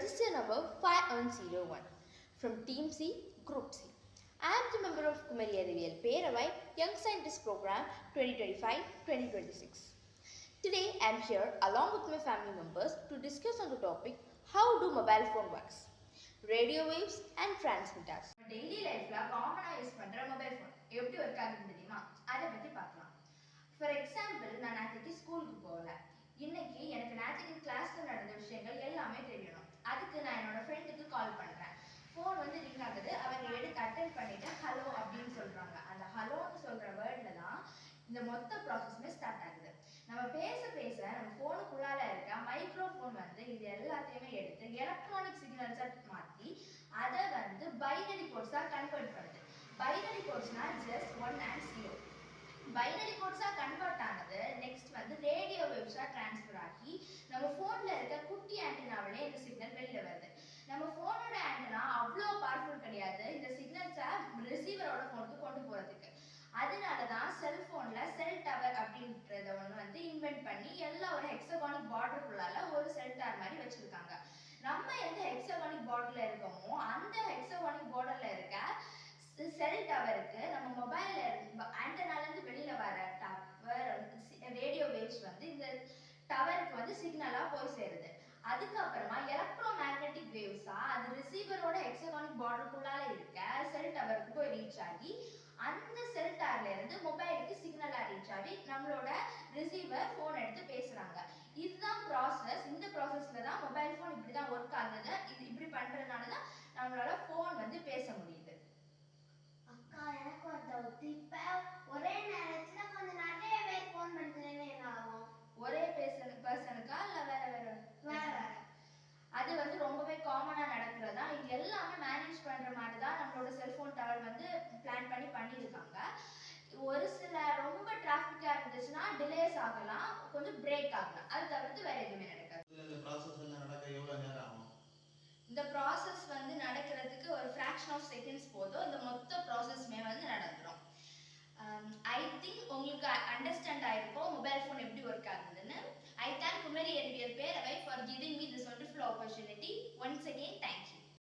Register number 5101 from Team C, Group C. I am the member of Kumari Arivial Peravai Young Scientist Program 2025-2026. Today I am here along with my family members to discuss on the topic how do mobile phone works, radio waves and transmitters. Daily life la common use பண்ற mobile phone எப்படி work ஆகுது தெரியுமா? அத பத்தி பார்க்கலாம். For example, நான் நேத்துக்கு ஸ்கூலுக்கு போகல. இன்னைக்கு எனக்கு நேத்துக்கு கிளாஸ்ல நடந்த விஷயங்கள் எல்லாமே தெரியணும். அதுக்கு நான் என்னோட ஃப்ரெண்டுக்கு கால் பண்றேன். ஃபோன் வந்து ரிங் ஆகுது. அவங்க எடுத்து அட்டெண்ட் பண்ணிட்டு ஹலோ அப்படின்னு சொல்றாங்க. அந்த ஹலோன்னு சொல்ற வேர்ட்ல தான் இந்த மொத்த ப்ராசஸ்மே ஸ்டார்ட் ஆகுது. நம்ம பேச பேச நம்ம ஃபோனுக்குள்ளால இருக்க மைக்ரோஃபோன் வந்து இது எல்லாத்தையுமே எடுத்து எலக்ட்ரானிக் சிக்னல்ஸா மாத்தி அதை வந்து பைனரி கோட்ஸா கன்வெர்ட் பண்ணுது. பைனரி கோட்ஸ்னா ஜஸ்ட் 1 and 0. பைனரி கோட்ஸா கன்வெர்ட் ஆனது நெக்ஸ்ட் வந்து ரேடியோ வேவ்ஸா ட்ரான்ஸ்ஃபர் ஆகி நம்ம ஃபோன்ல இருக்க குட்டி ஆண்டனாவிலே இந்த சிக்னல் வெளியில வருது. நம்ம ஃபோனோட ஆண்டனா அவ்வளோ பவர்ஃபுல் கிடையாது இந்த சிக்னல்ஸை ரிசீவரோட ஃபோனுக்கு கொண்டு போறதுக்கு. அதனால தான் செல்போன்ல செல் டவர் அப்படின்றத ஒன்று வந்து இன்வென்ட் பண்ணி எல்லா ஒரு ஹெக்ஸகானிக் பார்டருக்குள்ளால ஒரு செல் டவர் மாதிரி வச்சிருக்காங்க. நம்ம எந்த ஹெக்ஸகானிக் பார்டர்ல இருக்கோமோ அந்த ஹெக்ஸகானிக் பார்டர்ல இருக்க செல் டவருக்கு நம்ம மொபைல்ல ஆண்டனால இருந்து வெளியில வர டவர் ரேடியோ வேவ்ஸ் வந்து இந்த டவருக்கு வந்து சிக்னலா போய் சேருது. அதுக்கப்புறமா எலக்ட்ரோ மேக்னெட்டிக் வேவ்ஸா அது ரிசீவரோட ஹெக்ஸகானிக் பார்டருக்குள்ளால இருக்க செல் டவருக்கு போய் ரீச் ஆகி அந்த செல் டவர்ல இருந்து மொபைலுக்கு சிக்னலா ரீச் ஆகி நம்மளோட ரிசீவர் போன் எடுத்து பேசுறாங்க. இதுதான் ப்ராசஸ். இந்த ப்ராசஸ்ல தான் மொபைல் போன் இப்படிதான் ஒர்க் ஆகுது. இது இப்படி பண்றதுனால தான் நம்மளால போன் வந்து பேச முடியுது. அக்கா எனக்கு ஒரு டவுட். இப்ப ஒரே நேரத்துல கொஞ்சம் நிறைய பேர் ஃபோன் பண்றதுன்னு என்ன ஆகும்? ஒரே பர்சனுக்கா இல்ல வேற வேற வேற அது வந்து ரொம்பவே காமனா நடக்கிறதா. இது எல்லாமே மேனேஜ் பண்ற மாதிரி தான் நம்மளோட செல்போன் டவர் வந்து பிளான் பண்ணி பண்ணியிருக்காங்க. ஒரு சில ரொம்ப டிராஃபிக்கா இருந்துச்சுன்னா டிலேஸ் ஆகலாம், கொஞ்சம் பிரேக் ஆகலாம். அது தவிர்த்து வேற எதுவுமே நடக்காது. இந்த ப்ராசஸ் எல்லாம் நடக்க எவ்வளவு நேரம் ஆகும்? இந்த ப்ராசஸ் வந்து நடக்கிறதுக்கு ஒரு ஃப்ராக்ஷன் ஆஃப் செகண்ட்ஸ் போதும். இந்த மொத்த ப்ராசஸ்மே வந்து நடந்துடும். ஐ திங்க் உங்களுக்கு அண்டர்ஸ்டாண்ட் ஆயிருக்கும் மொபைல் ஃபோன் எப்படி ஒர்க் ஆகுதுன்னு. I thank Kumari Arivial Peravai for giving me this wonderful opportunity. Once again, thank you.